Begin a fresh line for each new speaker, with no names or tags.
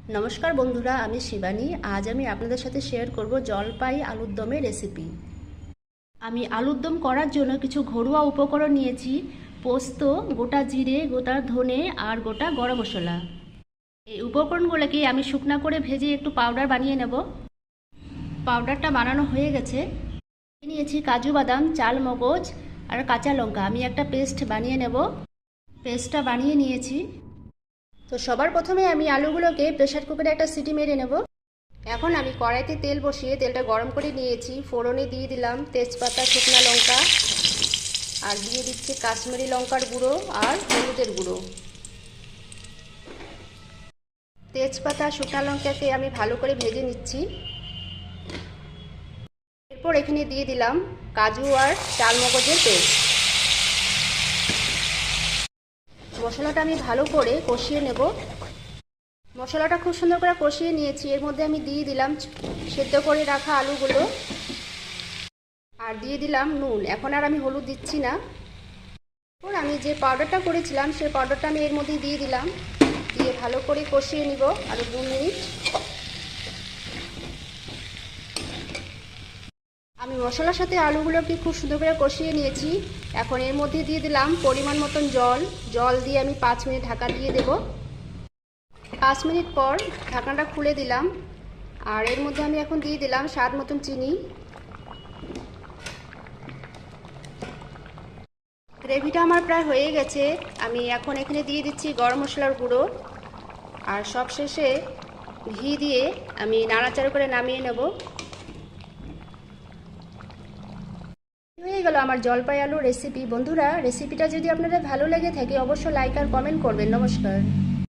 নমস্কার বন্ধুরা, আমি শিবানী। আজ আমি আপনাদের সাথে শেয়ার করব জলপাই আলুর দমের রেসিপি। আমি আলুর দম করার জন্য কিছু ঘরোয়া উপকরণ নিয়েছি: পোস্ত, গোটা জিরে, গোটা ধনে আর গোটা গরম মশলা। এই উপকরণগুলোকে আমি শুকনা করে ভেজে একটু পাউডার বানিয়ে নেব। পাউডারটা বানানো হয়ে গেছে। নিয়েছি কাজু বাদাম, চাল মগজ আর কাঁচা লঙ্কা। আমি একটা পেস্ট বানিয়ে নেব। পেস্টটা বানিয়ে নিয়েছি। তো সবার প্রথমে আমি আলুগুলোকে প্রেসার কুকারে একটা সিটি মেরে নেব। এখন আমি কড়াইতে তেল বসিয়ে তেলটা গরম করে নিয়েছি। ফোড়নে দিয়ে দিলাম তেজপাতা, শুকনো লঙ্কা আর দিয়ে দিচ্ছি কাশ্মীরি লঙ্কার গুঁড়ো আর হলুদের গুঁড়ো। তেজপাতা, শুকনো লঙ্কাকে আমি ভালো করে ভেজে নিচ্ছি। এরপর এখানে দিয়ে দিলাম কাজু আর চালমগজের পেস্ট। মশলাটা আমি ভালো করে কষিয়ে নেব। মশলাটা খুব সুন্দর করে কষিয়ে নিয়েছি। এর মধ্যে আমি দিয়ে দিলাম সেদ্ধ করে রাখা আলুগুলো আর দিয়ে দিলাম নুন। এখন আর আমি হলুদ দিচ্ছি না। এরপর আমি যে পাউডারটা করেছিলাম সেই পাউডারটা আমি এর মধ্যে দিয়ে দিলাম। দিয়ে ভালো করে কষিয়ে নিব আরও 2 মিনিট। আমি মশলার সাথে আলুগুলোকে খুব সুন্দর করে কষিয়ে নিয়েছি। এখন এর মধ্যে দিয়ে দিলাম পরিমাণ মতন জল দিয়ে আমি 5 মিনিট ঢাকা দিয়ে দেব। 5 মিনিট পর ঢাকনাটা খুলে দিলাম আর এর মধ্যে আমি এখন দিয়ে দিলাম স্বাদ মতন চিনি। গ্রেভিটা আমার প্রায় হয়ে গেছে। আমি এখন এখানে দিয়ে দিচ্ছি গরম মশলার গুঁড়ো আর সবশেষে ঘি দিয়ে আমি নাড়াচাড়া করে নামিয়ে নেব। হয়ে গেল আমার জলপাই আলুর রেসিপি। বন্ধুরা, রেসিপিটা যদি আপনাদের ভালো লেগে থাকে অবশ্যই লাইক আর কমেন্ট করবেন। নমস্কার।